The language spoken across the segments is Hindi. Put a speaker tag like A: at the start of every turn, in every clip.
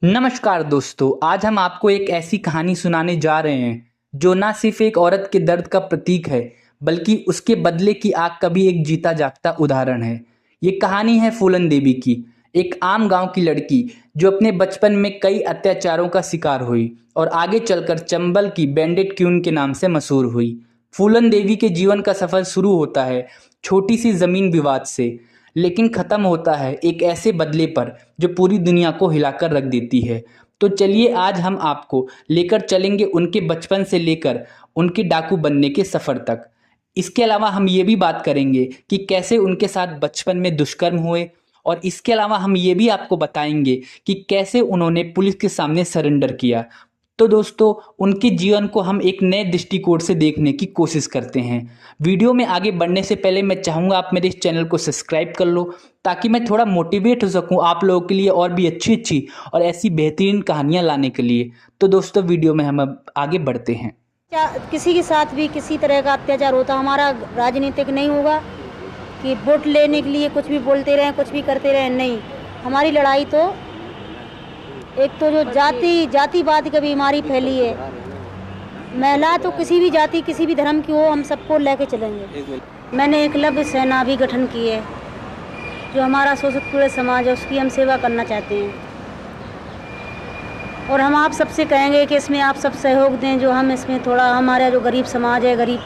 A: नमस्कार दोस्तों, आज हम आपको एक ऐसी कहानी सुनाने जा रहे हैं जो ना सिर्फ एक औरत के दर्द का प्रतीक है बल्कि उसके बदले की आग का भी एक जीता जागता उदाहरण है। ये कहानी है फूलन देवी की, एक आम गांव की लड़की जो अपने बचपन में कई अत्याचारों का शिकार हुई और आगे चलकर चंबल की बैंडेड क्वीन के नाम से मशहूर हुई। फूलन देवी के जीवन का सफर शुरू होता है छोटी सी जमीन विवाद से, लेकिन खत्म होता है एक ऐसे बदले पर जो पूरी दुनिया को हिलाकर रख देती है। तो चलिए आज हम आपको लेकर चलेंगे उनके बचपन से लेकर उनके डाकू बनने के सफर तक। इसके अलावा हम ये भी बात करेंगे कि कैसे उनके साथ बचपन में दुष्कर्म हुए, और इसके अलावा हम ये भी आपको बताएंगे कि कैसे उन्होंने पुलिस के सामने सरेंडर किया। तो दोस्तों, उनके जीवन को हम एक नए दृष्टिकोण से देखने की कोशिश करते हैं। वीडियो में आगे बढ़ने से पहले मैं चाहूँगा आप मेरे इस चैनल को सब्सक्राइब कर लो, ताकि मैं थोड़ा मोटिवेट हो सकूँ आप लोगों के लिए और भी अच्छी अच्छी और ऐसी बेहतरीन कहानियाँ लाने के लिए। तो दोस्तों, वीडियो में हम अब आगे बढ़ते हैं।
B: क्या किसी के साथ भी किसी तरह का अत्याचार होता, हमारा राजनीतिक नहीं होगा कि वोट लेने के लिए कुछ भी बोलते रहें, कुछ भी करते रहें। नहीं, हमारी लड़ाई तो एक तो जो जातिवाद की बीमारी फैली है, महिला तो किसी भी जाति किसी भी धर्म की हो, हम सबको लेके चलेंगे। मैंने एकलव्य सेना भी गठन की है, जो हमारा शोषित पूरे समाज है उसकी हम सेवा करना चाहते हैं। और हम आप सबसे कहेंगे कि इसमें आप सब सहयोग दें, जो हम इसमें थोड़ा हमारा जो गरीब समाज है, गरीब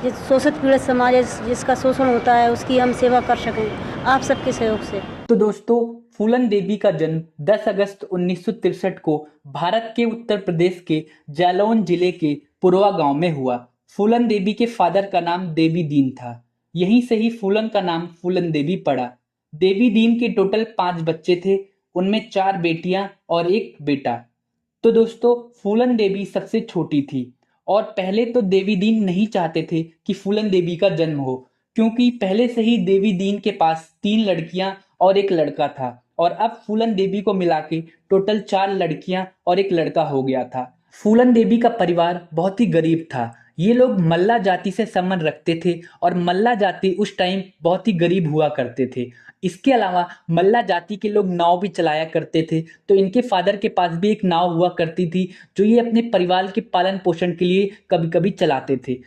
B: जिस शोषित पीड़ित समाज है, जिसका शोषण होता है, उसकी हम सेवा कर सकें आप सबके सहयोग से।
A: तो दोस्तों, फूलन देवी का जन्म 10 अगस्त 1963 को भारत के उत्तर प्रदेश के जालौन जिले के पुरवा गांव में हुआ। फूलन देवी के फादर का नाम देवी दीन था। यहीं से ही फूलन का नाम फूलन देवी पड़ा। देवी दीन के टोटल 5 बच्चे थे, उनमें 4 बेटियां और एक बेटा। तो दोस्तों, फूलन देवी सबसे छोटी थी और पहले तो देवी दीन नहीं चाहते थे कि फूलन देवी का जन्म हो, क्योंकि पहले से ही देवी दीन के पास 3 लड़कियां और एक लड़का था, और अब फूलन देवी को मिला के टोटल 4 लड़कियां और एक लड़का हो गया था। फूलन देवी का परिवार बहुत ही गरीब था। ये लोग मल्ला जाति से संबंध रखते थे और मल्ला जाति उस टाइम बहुत ही गरीब हुआ करते थे। इसके अलावा मल्ला जाति के लोग नाव भी चलाया करते थे, तो इनके फादर के पास भी एक नाव हुआ करती थी जो ये अपने परिवार के पालन पोषण के लिए कभी कभी चलाते थे।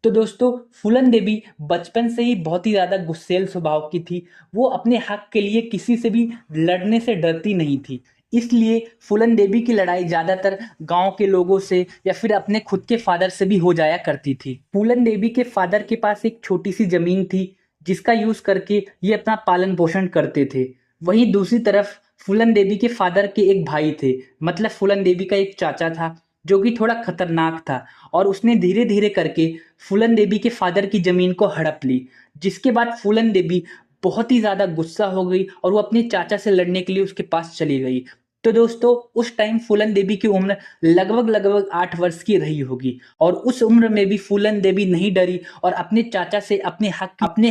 A: तो दोस्तों, फूलन देवी बचपन से ही बहुत ही ज्यादा गुस्सैल स्वभाव की थी। वो अपने हक के लिए किसी से भी लड़ने से डरती नहीं थी। इसलिए फूलन देवी की लड़ाई ज्यादातर गांव के लोगों से या फिर अपने खुद के फादर से भी हो जाया करती थी। फूलन देवी के फादर के पास एक छोटी सी जमीन थी जिसका यूज करके ये अपना पालन पोषण करते थे। वहीं दूसरी तरफ फूलन देवी के फादर के एक भाई थे, मतलब फूलन देवी का एक चाचा था जो कि थोड़ा खतरनाक था, और उसने धीरे धीरे करके फूलन देवी के फादर की जमीन को हड़प ली। जिसके बाद फूलन देवी बहुत ही ज्यादा गुस्सा हो गई और वो अपने चाचा से लड़ने के लिए उसके पास चली गई। तो दोस्तों, उस टाइम फूलन देवी की उम्र लगभग लगभग 8 वर्ष की रही होगी, और उस उम्र में भी फूलन देवी नहीं डरी और अपने चाचा से अपने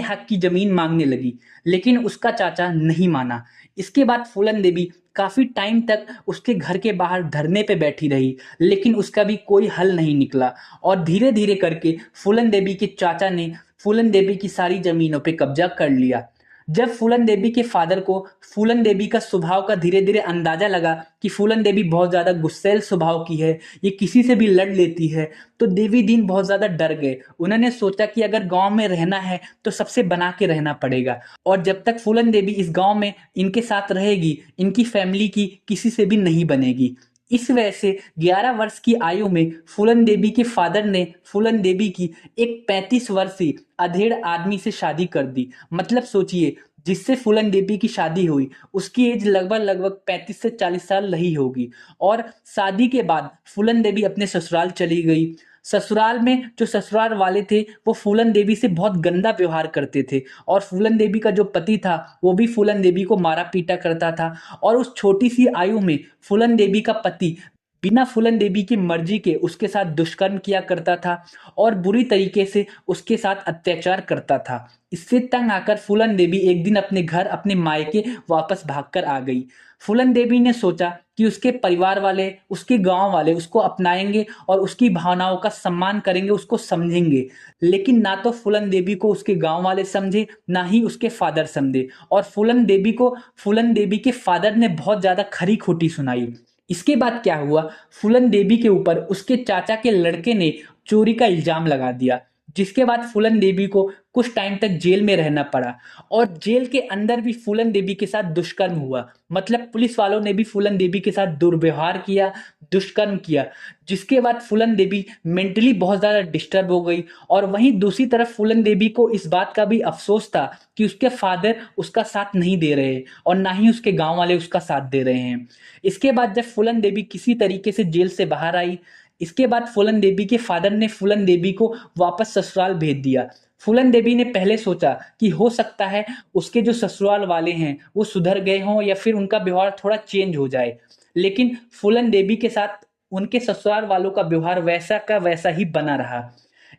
A: हक की जमीन मांगने लगी, लेकिन उसका चाचा नहीं माना। इसके बाद फूलन देवी काफी टाइम तक उसके घर के बाहर धरने पे बैठी रही, लेकिन उसका भी कोई हल नहीं निकला, और धीरे धीरे करके फूलन देवी के चाचा ने फूलन देवी की सारी जमीनों पे कब्जा कर लिया। जब फूलन देवी के फादर को फूलन देवी का स्वभाव का धीरे धीरे अंदाजा लगा कि फूलन देवी बहुत ज्यादा गुस्सैल स्वभाव की है, ये किसी से भी लड़ लेती है, तो देवी दीन बहुत ज्यादा डर गए। उन्होंने सोचा कि अगर गांव में रहना है तो सबसे बना के रहना पड़ेगा, और जब तक फूलन देवी इस गांव में इनके साथ रहेगी, इनकी फैमिली की किसी से भी नहीं बनेगी। इस वजह से 11 वर्ष की आयु में फूलन देवी के फादर ने फूलन देवी की एक 35 वर्षीय अधेड़ आदमी से शादी कर दी। मतलब सोचिए, जिससे फूलन देवी की शादी हुई उसकी एज लगभग लगभग 35 से 40 साल रही होगी। और शादी के बाद फूलन देवी अपने ससुराल चली गई। ससुराल में जो ससुराल वाले थे वो फूलन देवी से बहुत गंदा व्यवहार करते थे, और फूलन देवी का जो पति था वो भी फूलन देवी को मारा पीटा करता था। और उस छोटी सी आयु में फूलन देवी का पति बिना फूलन देवी की मर्जी के उसके साथ दुष्कर्म किया करता था और बुरी तरीके से उसके साथ अत्याचार करता था। इससे तंग आकर फूलन देवी एक दिन अपने घर अपने मायके वापस भागकर आ गई। फूलन देवी ने सोचा कि उसके परिवार वाले, उसके गांव वाले उसको अपनाएंगे और उसकी भावनाओं का सम्मान करेंगे, उसको समझेंगे। लेकिन ना तो फूलन देवी को उसके गांव वाले समझे, ना ही उसके फादर समझे। और फूलन देवी के फादर ने बहुत ज्यादा खरी खोटी सुनाई। इसके बाद क्या हुआ, फूलन देवी के ऊपर उसके चाचा के लड़के ने चोरी का इल्जाम लगा दिया, जिसके बाद फूलन देवी को कुछ टाइम तक जेल में रहना पड़ा। और जेल के अंदर भी फूलन देवी के साथ दुष्कर्म हुआ, मतलब पुलिस वालों ने भी फूलन देवी के साथ दुर्व्यवहार किया, दुष्कर्म किया। जिसके बाद फूलन देवी मेंटली बहुत ज्यादा डिस्टर्ब हो गई। और वहीं दूसरी तरफ फूलन देवी को इस बात का भी अफसोस था कि उसके फादर उसका साथ नहीं दे रहे और ना ही उसके गांव वाले उसका साथ दे रहे हैं। इसके बाद जब फूलन देवी किसी तरीके से जेल से बाहर आई, इसके बाद फूलन देवी के फादर ने फूलन देवी को वापस ससुराल भेज दिया। फूलन देवी ने पहले सोचा कि हो सकता है उसके जो ससुराल वाले हैं वो सुधर गए हों या फिर उनका व्यवहार थोड़ा चेंज हो जाए। लेकिन फूलन देवी के साथ उनके ससुराल वालों का व्यवहार वैसा का वैसा ही बना रहा।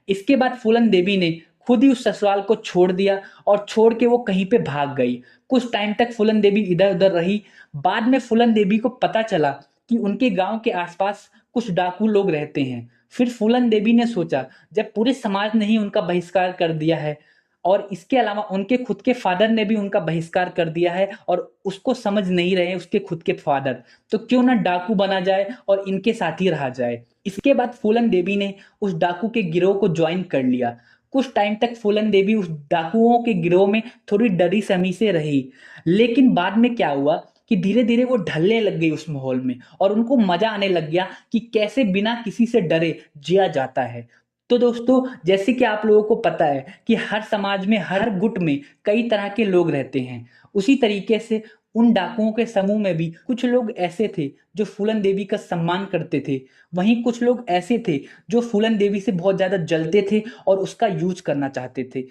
A: इसके बाद फूलन देवी ने खुद ही उस ससुराल को छोड़ दिया और छोड़ के वो कहीं पे भाग गई। कुछ टाइम तक फूलन देवी इधर उधर रही। बाद में फूलन देवी को पता चला कि उनके गांव के आसपास कुछ डाकू लोग रहते हैं। फिर फूलन देवी ने सोचा, जब पूरे समाज ने ही उनका बहिष्कार कर दिया है और इसके अलावा उनके खुद के फादर ने भी उनका बहिष्कार कर दिया है और उसको समझ नहीं रहे उसके खुद के फादर, तो क्यों ना डाकू बना जाए और इनके साथ ही रहा जाए। इसके बाद फूलन देवी ने उस डाकू के गिरोह को ज्वाइन कर लिया। कुछ टाइम तक फूलन देवी उस डाकुओं के गिरोह में थोड़ी डरी सहमी से रही। लेकिन बाद में क्या हुआ कि धीरे धीरे वो ढलने लग गई उस माहौल में और उनको मजा आने लग गया कि कैसे बिना किसी से डरे जिया जाता है। तो दोस्तों, जैसे कि आप लोगों को पता है कि हर समाज में, हर गुट में कई तरह के लोग रहते हैं, उसी तरीके से उन डाकुओं के समूह में भी कुछ लोग ऐसे थे जो फूलन देवी का सम्मान करते थे। वहीं कुछ लोग ऐसे थे जो फूलन देवी से बहुत ज्यादा जलते थे और उसका यूज करना चाहते थे।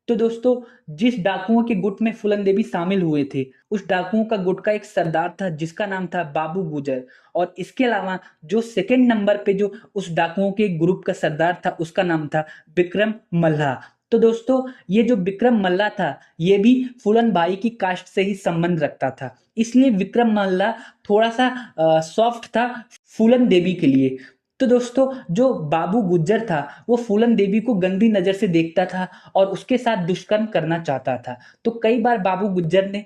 A: तो दोस्तों, जिस डाकुओं के गुट में फूलन देवी शामिल हुए थे, उस डाकुओं का गुट का एक सरदार था जिसका नाम था बाबू गुजर। और इसके अलावा जो सेकंड नंबर पे जो उस डाकुओं के ग्रुप का सरदार था, उसका नाम था विक्रम मल्ला। तो दोस्तों, ये जो विक्रम मल्ला था, ये भी फूलन भाई की कास्ट से ही संबंध रखता था, इसलिए विक्रम मल्ला थोड़ा सा सॉफ्ट था फूलन देवी के लिए। तो दोस्तों, जो बाबू गुज्जर था वो फूलन देवी को गंदी नजर से देखता था और उसके साथ दुष्कर्म करना चाहता था। तो कई बार बाबू गुज्जर ने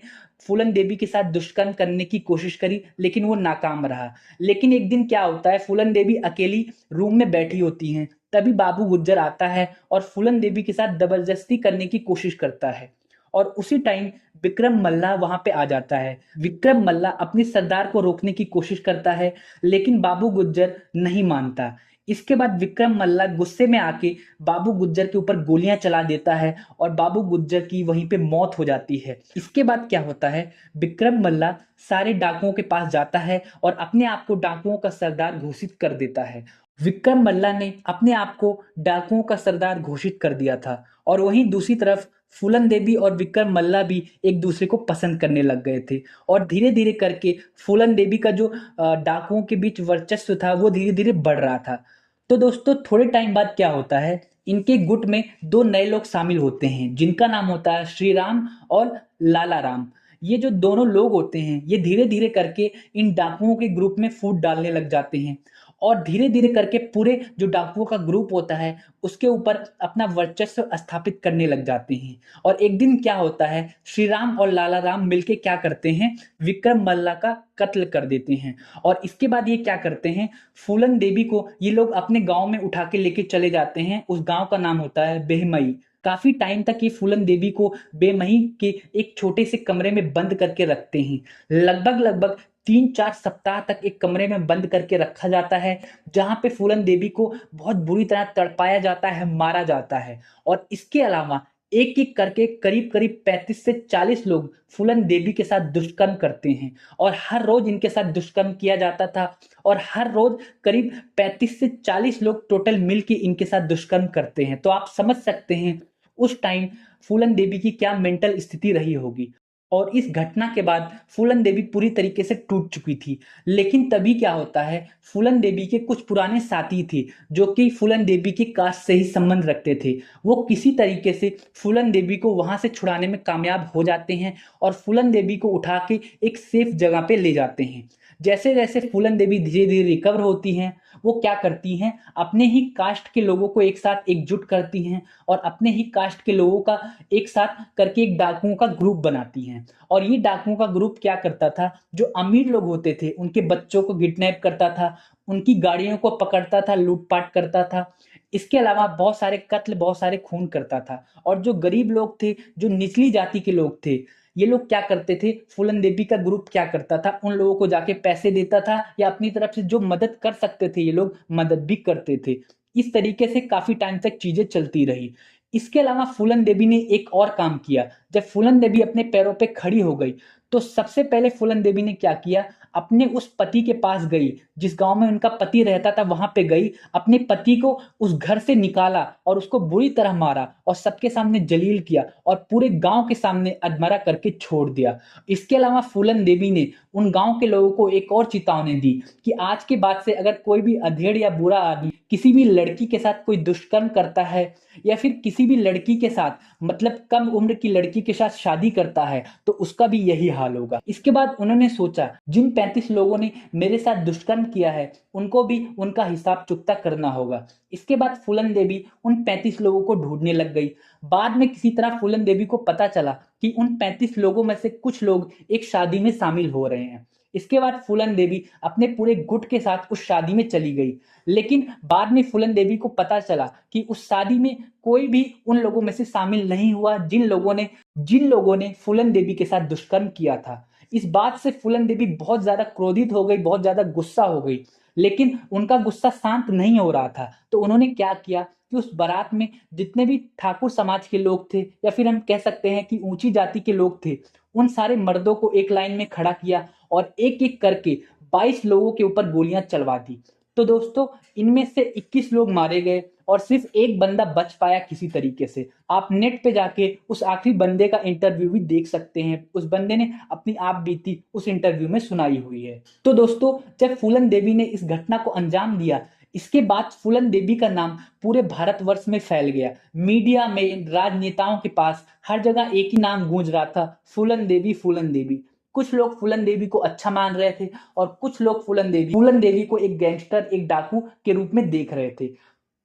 A: फूलन देवी के साथ दुष्कर्म करने की कोशिश करी, लेकिन वो नाकाम रहा। लेकिन एक दिन क्या होता है, फूलन देवी अकेली रूम में बैठी होती हैं, तभी बाबू गुज्जर आता है और फूलन देवी के साथ जबरदस्ती करने की कोशिश करता है। और उसी टाइम विक्रम मल्ला वहां पे आ जाता है। विक्रम मल्ला अपने सरदार को रोकने की कोशिश करता है, लेकिन बाबू गुज्जर नहीं मानता। इसके बाद विक्रम मल्ला गुस्से में आके बाबू गुज्जर के ऊपर गोलियां चला देता है और बाबू गुज्जर की वहीं पे मौत हो जाती है। इसके बाद क्या होता है, विक्रम मल्ला सारे डाकुओं के पास जाता है और अपने आप को डाकुओं का सरदार घोषित कर देता है। विक्रम मल्ला ने अपने आप को डाकुओं का सरदार घोषित कर दिया था। और वहीं दूसरी तरफ फूलन देवी और विक्रम मल्ला भी एक दूसरे को पसंद करने लग गए थे। और धीरे धीरे करके फूलन देवी का जो डाकुओं के बीच वर्चस्व था वो धीरे धीरे बढ़ रहा था। तो दोस्तों, थोड़े टाइम बाद क्या होता है, इनके गुट में दो नए लोग शामिल होते हैं जिनका नाम होता है श्री राम और लाला राम। ये जो दोनों लोग होते हैं, ये धीरे धीरे करके इन डाकुओं के ग्रुप में फूट डालने लग जाते हैं और धीरे धीरे करके पूरे जो डाकुओं का ग्रुप होता है उसके ऊपर अपना वर्चस्व स्थापित करने लग जाते हैं। और एक दिन क्या होता है, श्री राम और लाला राम मिलके क्या करते हैं, विक्रम मल्ला का कत्ल कर देते हैं। और इसके बाद ये क्या करते हैं, फूलन देवी को ये लोग अपने गांव में उठा के लेके चले जाते हैं। उस गांव का नाम होता है बेहमई। काफी टाइम तक ये फूलन देवी को बेमही के एक छोटे से कमरे में बंद करके रखते हैं। लगभग लगभग 3-4 सप्ताह तक एक कमरे में बंद करके रखा जाता है, जहां पे फूलन देवी को बहुत बुरी तरह तड़पाया जाता है, मारा जाता है। और इसके अलावा एक एक करके करीब करीब 35 से 40 लोग फूलन देवी के साथ दुष्कर्म करते हैं। और हर रोज इनके साथ दुष्कर्म किया जाता था और हर रोज करीब 35 से 40 लोग टोटल मिलके इनके साथ दुष्कर्म करते हैं। तो आप समझ सकते हैं उस टाइम फूलन देवी की क्या मेंटल स्थिति रही होगी। और इस घटना के बाद फूलन देवी पूरी तरीके से टूट चुकी थी। लेकिन तभी क्या होता है, फूलन देवी के कुछ पुराने साथी थे जो कि फूलन देवी की कास्ट से ही संबंध रखते थे। वो किसी तरीके से फूलन देवी को वहां से छुड़ाने में कामयाब हो जाते हैं और फूलन देवी को उठा के एक सेफ जगह पे ले जाते हैं। जैसे जैसे फूलन देवी धीरे धीरे रिकवर होती हैं, वो क्या करती हैं, अपने ही कास्ट के लोगों को एक साथ एकजुट करती हैं और अपने ही कास्ट के लोगों का एक साथ करके एक डाकुओं का ग्रुप बनाती हैं। और ये डाकुओं का ग्रुप क्या करता था, जो अमीर लोग होते थे उनके बच्चों को किडनैप करता था, उनकी गाड़ियों को पकड़ता था, लूटपाट करता था। इसके अलावा बहुत सारे कत्ल, बहुत सारे खून करता था। और जो गरीब लोग थे, जो निचली जाति के लोग थे, ये लोग क्या करते थे, फूलन देवी का ग्रुप क्या करता था, उन लोगों को जाके पैसे देता था या अपनी तरफ से जो मदद कर सकते थे ये लोग मदद भी करते थे। इस तरीके से काफी टाइम तक चीजें चलती रही। इसके अलावा फूलन देवी ने एक और काम किया। जब फूलन देवी अपने पैरों पे खड़ी हो गई तो सबसे पहले फूलन देवी ने क्या किया, अपने उस पति के पास गई, जिस गांव में उनका पति रहता था वहां पे गई, अपने पति को उस घर से निकाला और उसको बुरी तरह मारा और सबके सामने जलील किया और पूरे गांव के सामने अधमरा करके छोड़ दिया। इसके अलावा फूलन देवी ने उन गांव के लोगों को एक और चेतावनी दी कि आज के बाद से अगर कोई भी अधेड़ या बुरा आदमी किसी भी लड़की के साथ कोई दुष्कर्म करता है या फिर किसी भी लड़की के साथ, मतलब कम उम्र की लड़की के साथ शादी करता है, तो उसका भी यही हाल होगा। इसके बाद उन्होंने सोचा, जिन 35 लोगों ने मेरे साथ दुष्कर्म किया है उनको भी उनका हिसाब चुकता करना होगा। इसके बाद फूलन देवी उन 35 लोगों को ढूंढने लग गई। बाद में किसी तरह फूलन देवी को पता चला कि उन 35 लोगों में से कुछ लोग एक शादी में शामिल हो रहे हैं। इसके बाद फूलन देवी अपने पूरे गुट के साथ उस शादी में चली गई। लेकिन बाद में फूलन देवी को पता चला कि उस शादी में कोई भी उन लोगों में से शामिल नहीं हुआ जिन लोगों ने फूलन देवी के साथ दुष्कर्म किया था। इस बात से फूलन देवी बहुत ज्यादा क्रोधित हो गई, बहुत ज्यादा गुस्सा हो गई। लेकिन उनका गुस्सा शांत नहीं हो रहा था, तो उन्होंने क्या किया कि उस बारात में जितने भी ठाकुर समाज के लोग थे या फिर हम कह सकते हैं कि ऊंची जाति के लोग थे, उन सारे मर्दों को एक लाइन में खड़ा किया और एक एक करके 22 लोगों के ऊपर गोलियां चलवा दी। तो दोस्तों, इनमें से 21 लोग मारे गए और सिर्फ एक बंदा बच पाया किसी तरीके से। आप नेट पे जाके उस आखिरी बंदे का इंटरव्यू भी देख सकते हैं। उस बंदे ने अपनी आप बीती उस इंटरव्यू में सुनाई हुई है। तो दोस्तों, जब फूलन देवी ने इस घटना को अंजाम दिया, इसके बाद फूलन देवी का नाम पूरे भारतवर्ष में फैल गया। मीडिया में, राजनेताओं के पास हर जगह एक ही नाम गूंज रहा था, फूलन देवी, फूलन देवी। कुछ लोग फूलन देवी को अच्छा मान रहे थे और कुछ लोग फूलन देवी को एक गैंगस्टर, एक डाकू के रूप में देख रहे थे।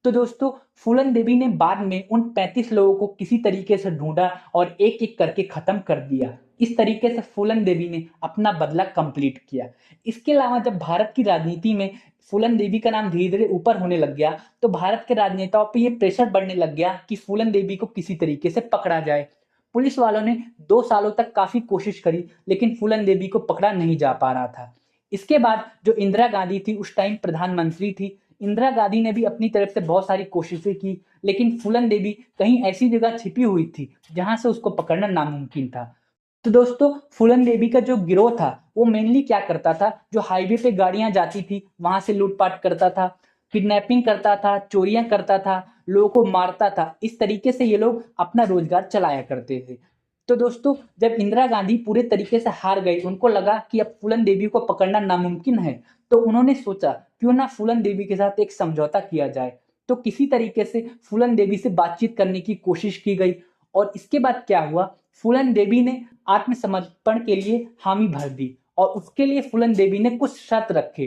A: तो दोस्तों, फूलन देवी ने बाद में उन 35 लोगों को किसी तरीके से ढूंढा और एक एक करके खत्म कर दिया। इस तरीके से फूलन देवी ने अपना बदला कंप्लीट किया। इसके अलावा जब भारत की राजनीति में फूलन देवी का नाम धीरे धीरे ऊपर होने लग गया, तो भारत के राजनेताओं पे ये प्रेशर बढ़ने लग गया कि फूलन देवी को किसी तरीके से पकड़ा जाए। पुलिस वालों ने 2 सालों तक काफी कोशिश करी, लेकिन फूलन देवी को पकड़ा नहीं जा पा रहा था। इसके बाद जो इंदिरा गांधी थी, उस टाइम प्रधानमंत्री थी, इंदिरा गांधी ने भी अपनी तरफ से बहुत सारी कोशिशें की, लेकिन फूलन देवी कहीं ऐसी जगह छिपी हुई थी जहां से उसको पकड़ना नामुमकिन था। तो दोस्तों, फूलन देवी का जो गिरोह था वो मेनली क्या करता था, जो हाईवे पे गाड़ियां जाती थी वहां से लूटपाट करता था, किडनैपिंग करता था, चोरियां करता था, लोगों को मारता था। इस तरीके से ये लोग अपना रोजगार चलाया करते थे। तो दोस्तों, जब इंदिरा गांधी पूरे तरीके से हार गई, उनको लगा कि अब फूलन देवी को पकड़ना नामुमकिन है, तो उन्होंने सोचा क्यों ना फूलन देवी के साथ एक समझौता किया जाए। तो किसी तरीके से फूलन देवी से बातचीत करने की कोशिश की गई और इसके बाद क्या हुआ, फूलन देवी ने आत्मसमर्पण के लिए हामी भर दी और उसके लिए फूलन देवी ने कुछ शर्त रखे।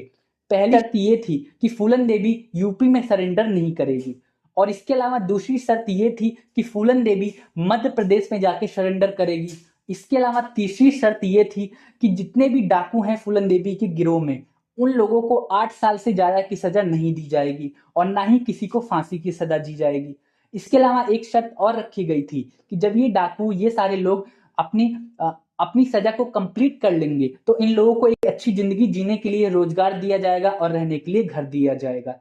A: पहली शर्त ये थी कि फूलन देवी यूपी में सरेंडर नहीं करेगी और इसके अलावा दूसरी शर्त ये थी कि फूलन देवी मध्य प्रदेश में जाके सरेंडर करेगी। इसके अलावा तीसरी शर्त ये थी कि जितने भी डाकू हैं फूलन देवी के गिरोह में, उन लोगों को 8 साल से ज्यादा की सजा नहीं दी जाएगी और ना ही किसी को फांसी की सजा दी जाएगी। इसके अलावा एक शर्त और रखी गई थी कि जब ये डाकू, ये सारे लोग अपनी सजा को कंप्लीट कर लेंगे तो इन लोगों को एक अच्छी जिंदगी जीने के लिए रोजगार दिया जाएगा और रहने के लिए घर दिया जाएगा।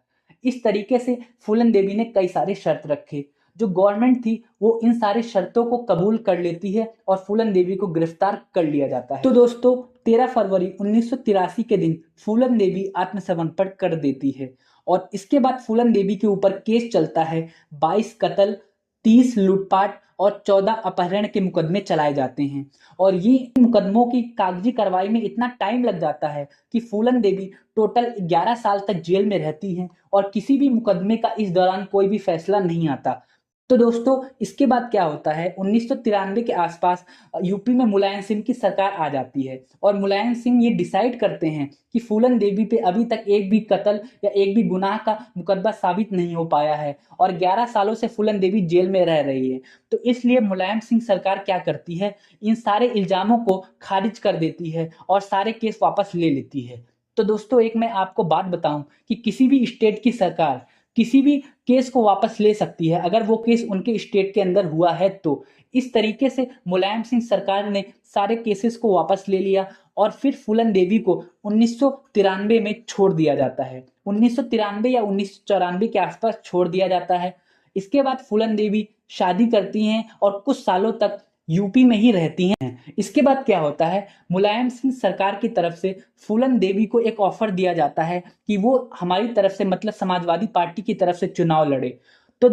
A: इस तरीके से फूलन देवी ने कई सारे शर्त रखे। जो गवर्नमेंट थी वो इन सारे शर्तों को कबूल कर लेती है और फूलन देवी को गिरफ्तार कर लिया जाता है। तो दोस्तों, 13 फरवरी 1983 के दिन फूलन देवी आत्मसमर्पण कर देती है और इसके बाद फूलन देवी के ऊपर केस चलता है 22 कत्ल, 30 लूटपाट और 14 अपहरण के मुकदमे चलाए जाते हैं। और ये मुकदमों की कागजी कार्रवाई में इतना टाइम लग जाता है कि फूलन देवी टोटल 11 साल तक जेल में रहती हैं और किसी भी मुकदमे का इस दौरान कोई भी फैसला नहीं आता। तो दोस्तों इसके बाद क्या होता है, 1993 के आसपास यूपी में मुलायम सिंह की सरकार आ जाती है और मुलायम सिंह ये डिसाइड करते हैं कि फूलन देवी पे अभी तक एक भी कत्ल या एक भी गुनाह का मुकदमा साबित नहीं हो पाया है और 11 सालों से फूलन देवी जेल में रह रही है। तो इसलिए मुलायम सिंह सरकार क्या करती है, इन सारे इल्जामों को खारिज कर देती है और सारे केस वापस ले लेती है। तो दोस्तों एक मैं आपको बात बताऊं कि किसी भी स्टेट की सरकार किसी भी केस को वापस ले सकती है अगर वो केस उनके स्टेट के अंदर हुआ है। तो इस तरीके से मुलायम सिंह सरकार ने सारे केसेस को वापस ले लिया और फिर फूलन देवी को 1993 में छोड़ दिया जाता है। 1993 या 1994 के आसपास छोड़ दिया जाता है। इसके बाद फूलन देवी शादी करती हैं और कुछ सालों तक यूपी में ही रहती हैं। इसके बाद क्या होता है, मुलायम सिंह सरकार की तरफ से फूलन देवी को एक ऑफर दिया जाता है कि वो हमारी तरफ से मतलब समाजवादी पार्टी की तरफ से चुनाव लड़े। तो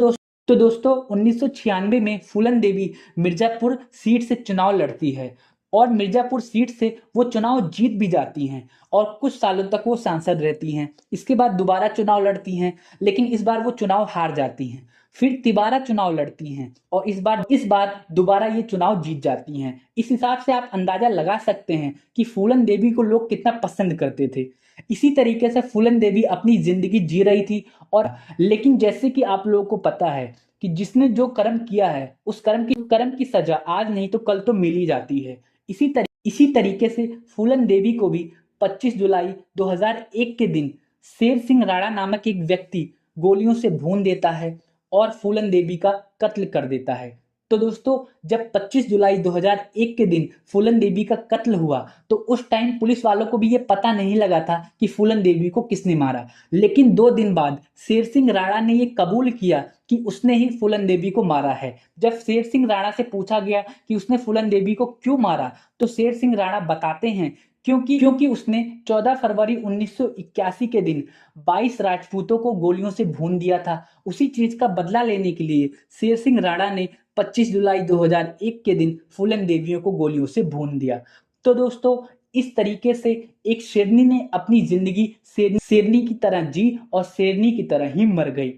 A: दोस्तों 1996 में फूलन देवी मिर्जापुर सीट से चुनाव लड़ती है और मिर्जापुर सीट से वो चुनाव जीत भी जाती हैं और कुछ सालों तक वो सांसद रहती हैं। इसके बाद दोबारा चुनाव लड़ती हैं लेकिन इस बार वो चुनाव हार जाती हैं। फिर तिबारा चुनाव लड़ती हैं और इस बार दोबारा ये चुनाव जीत जाती हैं। इस हिसाब से आप अंदाजा लगा सकते हैं कि फूलन देवी को लोग कितना पसंद करते थे। इसी तरीके से फूलन देवी अपनी जिंदगी जी रही थी और लेकिन जैसे कि आप लोगों को पता है कि जिसने जो कर्म किया है उस कर्म की सजा आज नहीं तो कल तो मिल ही जाती है। इसी तरीके से फूलन देवी को भी 25 जुलाई 2001 के दिन शेर सिंह राणा नामक एक व्यक्ति गोलियों से भून देता है और फूलन देवी का कत्ल कर देता है। तो दोस्तों जब 25 जुलाई 2001 के दिन फूलन देवी का कत्ल हुआ तो उस टाइम पुलिस वालों को भी ये पता नहीं लगा था कि फूलन देवी को किसने मारा। लेकिन 2 दिन बाद शेर सिंह राणा ने ये कबूल किया कि उसने ही फूलन देवी को मारा है। जब शेर सिंह राणा से पूछा गया कि उसने फूलन देवी को क्यों मारा तो शेर सिंह राणा बताते हैं क्योंकि उसने 14 फरवरी 1981 के दिन 22 राजपूतों को गोलियों से भून दिया था। उसी चीज का बदला लेने के लिए शेर सिंह राणा ने 25 जुलाई 2001 के दिन फूलन देवियों को गोलियों से भून दिया। तो दोस्तों इस तरीके से एक शेरनी ने अपनी जिंदगी शेरनी की तरह जी और शेरनी की तरह ही मर गई।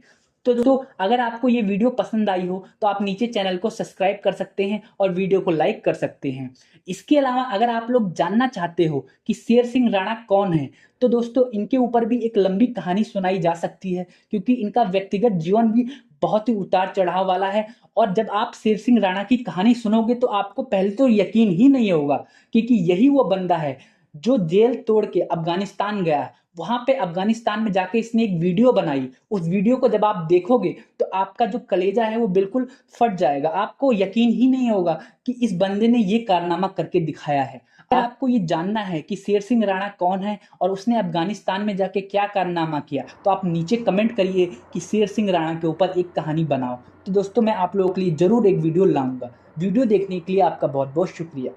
A: तो दोस्तों अगर आपको ये वीडियो पसंद आई हो तो आप नीचे चैनल को सब्सक्राइब कर सकते हैं और वीडियो को लाइक कर सकते हैं। इसके अलावा अगर आप लोग जानना चाहते हो कि शेर सिंह राणा कौन है तो दोस्तों इनके ऊपर भी एक लंबी कहानी सुनाई जा सकती है क्योंकि इनका व्यक्तिगत जीवन भी बहुत ही उतार चढ़ाव वाला है। और जब आप शेर सिंह राणा की कहानी सुनोगे तो आपको पहले तो यकीन ही नहीं होगा क्योंकि यही वो बंदा है जो जेल तोड़ के अफगानिस्तान गया। वहां पे अफगानिस्तान में जाके इसने एक वीडियो बनाई। उस वीडियो को जब आप देखोगे तो आपका जो कलेजा है वो बिल्कुल फट जाएगा। आपको यकीन ही नहीं होगा कि इस बंदे ने ये कारनामा करके दिखाया है। आपको ये जानना है कि शेर सिंह राणा कौन है और उसने अफगानिस्तान में जाके क्या कारनामा किया तो आप नीचे कमेंट करिए कि शेर सिंह राणा के ऊपर एक कहानी बनाओ। तो दोस्तों मैं आप लोगों के लिए जरूर एक वीडियो लाऊंगा। वीडियो देखने के लिए आपका बहुत बहुत शुक्रिया।